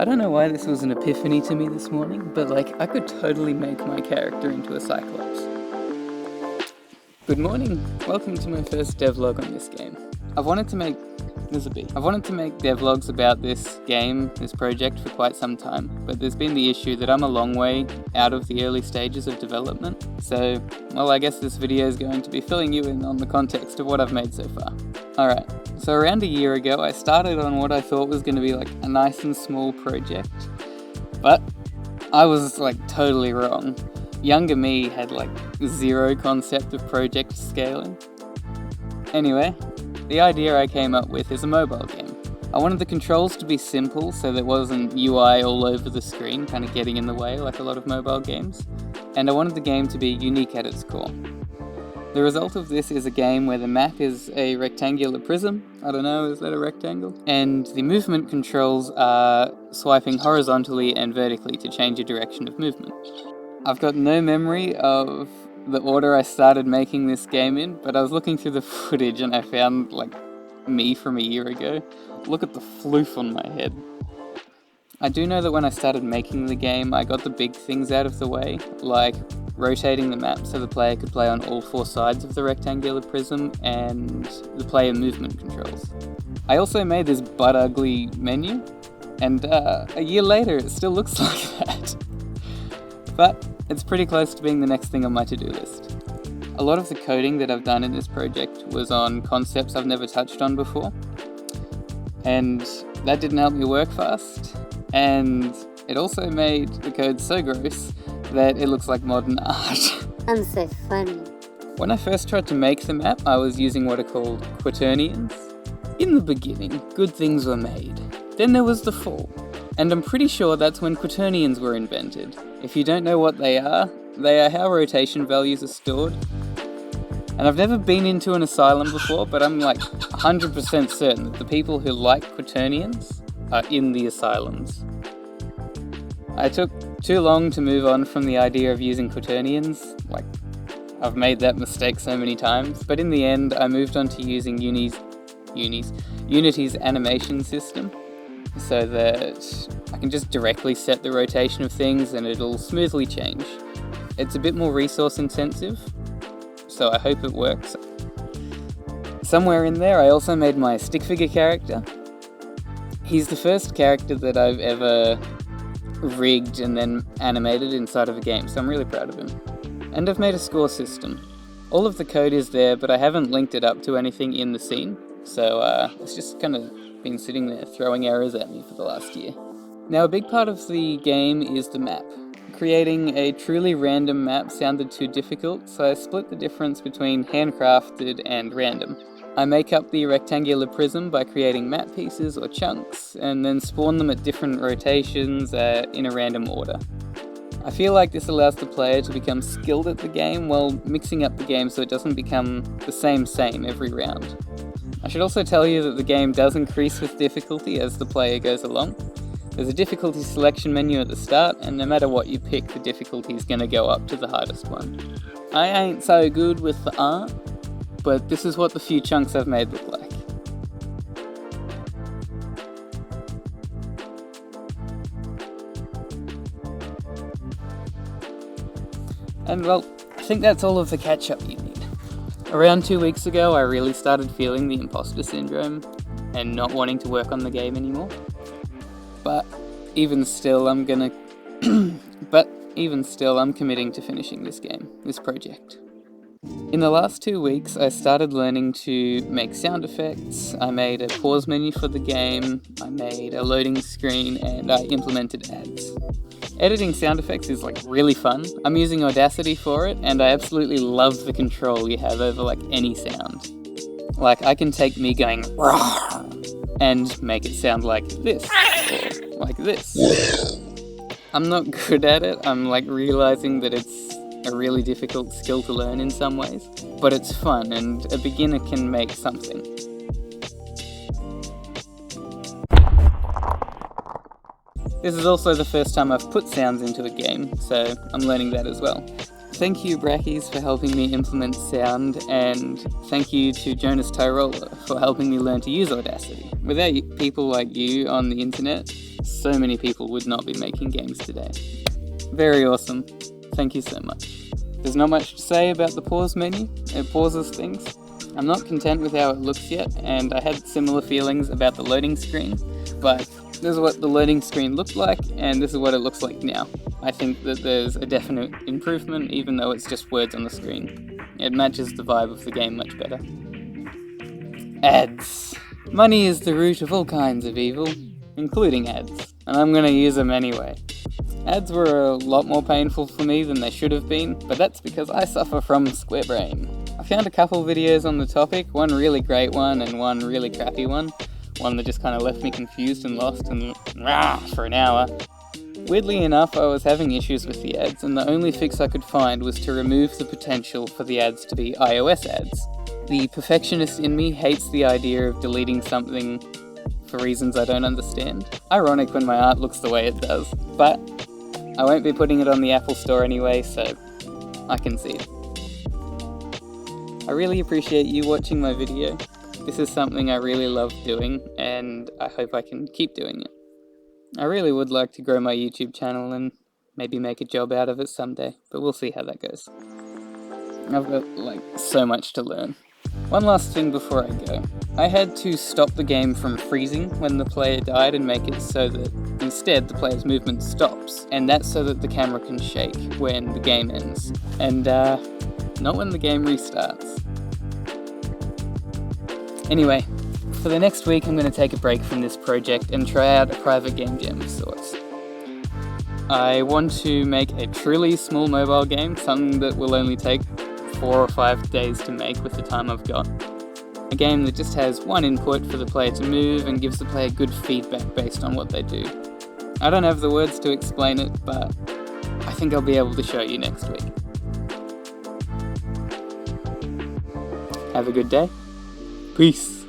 I don't know why this was an epiphany to me this morning, but I could totally make my character into a Cyclops. Good morning, welcome to my first devlog on this game. I've wanted to make devlogs about this game, this project, for quite some time, but there's been the issue that I'm a long way out of the early stages of development, so, well, I guess this video is going to be filling you in on the context of what I've made so far. Alright, so around a year ago I started on what I thought was going to be a nice and small project, but I was totally wrong. Younger me had zero concept of project scaling. Anyway, the idea I came up with is a mobile game. I wanted the controls to be simple so there wasn't UI all over the screen kind of getting in the way like a lot of mobile games, and I wanted the game to be unique at its core. The result of this is a game where the map is a rectangular prism, I don't know, is that a rectangle? And the movement controls are swiping horizontally and vertically to change your direction of movement. I've got no memory of the order I started making this game in, but I was looking through the footage and I found me from a year ago. Look at the floof on my head. I do know that when I started making the game, I got the big things out of the way, like rotating the map so the player could play on all four sides of the rectangular prism and the player movement controls. I also made this butt ugly menu, and a year later it still looks like that. But it's pretty close to being the next thing on my to-do list. A lot of the coding that I've done in this project was on concepts I've never touched on before, and that didn't help me work fast, and it also made the code so gross that it looks like modern art. I'm so funny. When I first tried to make the map, I was using what are called quaternions. In the beginning, good things were made. Then there was the fall, and I'm pretty sure that's when quaternions were invented. If you don't know what they are how rotation values are stored. And I've never been into an asylum before, but I'm 100% certain that the people who like quaternions are in the asylums. I took too long to move on from the idea of using quaternions. I've made that mistake so many times, but in the end I moved on to using Unity's animation system, so that I can just directly set the rotation of things and it'll smoothly change. It's a bit more resource intensive, so I hope it works. Somewhere in there I also made my stick figure character. He's the first character that I've ever rigged and then animated inside of a game, so I'm really proud of him. And I've made a score system. All of the code is there, but I haven't linked it up to anything in the scene, so it's just kind of been sitting there throwing errors at me for the last year. Now, a big part of the game is the map. Creating a truly random map sounded too difficult, so I split the difference between handcrafted and random. I make up the rectangular prism by creating map pieces or chunks, and then spawn them at different rotations in a random order. I feel like this allows the player to become skilled at the game while mixing up the game so it doesn't become the same every round. I should also tell you that the game does increase with difficulty as the player goes along. There's a difficulty selection menu at the start, and no matter what you pick, the difficulty is going to go up to the hardest one. I ain't so good with the art, but this is what the few chunks I've made look like. And well, I think that's all of the catch-up you need. Around 2 weeks ago, I really started feeling the imposter syndrome and not wanting to work on the game anymore. But even still, I'm committing to finishing this game, this project. In the last 2 weeks, I started learning to make sound effects, I made a pause menu for the game, I made a loading screen, and I implemented ads. Editing sound effects is really fun. I'm using Audacity for it, and I absolutely love the control you have over any sound. I can take me going "Rawr" and make it sound like this, or like this. I'm not good at it, I'm realizing that it's a really difficult skill to learn in some ways, but it's fun and a beginner can make something. This is also the first time I've put sounds into a game, so I'm learning that as well. Thank you, Brackies, for helping me implement sound, and thank you to Jonas Tyrola for helping me learn to use Audacity. Without people like you on the internet, So many people would not be making games today. Very awesome. Thank you so much. There's not much to say about the pause menu. It pauses things. I'm not content with how it looks yet, and I had similar feelings about the loading screen, but this is what the loading screen looked like, and this is what it looks like now. I think that there's a definite improvement, even though it's just words on the screen. It matches the vibe of the game much better. Ads. Money is the root of all kinds of evil, including ads, and I'm gonna use them anyway. Ads were a lot more painful for me than they should have been, but that's because I suffer from square brain. I found a couple videos on the topic, one really great one and one really crappy one. One that just kind of left me confused and lost and for an hour. Weirdly enough, I was having issues with the ads, and the only fix I could find was to remove the potential for the ads to be iOS ads. The perfectionist in me hates the idea of deleting something for reasons I don't understand. Ironic when my art looks the way it does, but I won't be putting it on the Apple Store anyway, so I concede. I really appreciate you watching my video. This is something I really love doing, and I hope I can keep doing it. I really would like to grow my YouTube channel and maybe make a job out of it someday, but we'll see how that goes. I've got, so much to learn. One last thing before I go. I had to stop the game from freezing when the player died and make it so that instead the player's movement stops, and that's so that the camera can shake when the game ends, and not when the game restarts. Anyway, for the next week I'm going to take a break from this project and try out a private game jam of sorts. I want to make a truly small mobile game, something that will only take 4 or 5 days to make with the time I've got. A game that just has one input for the player to move and gives the player good feedback based on what they do. I don't have the words to explain it, but I think I'll be able to show you next week. Have a good day. Peace.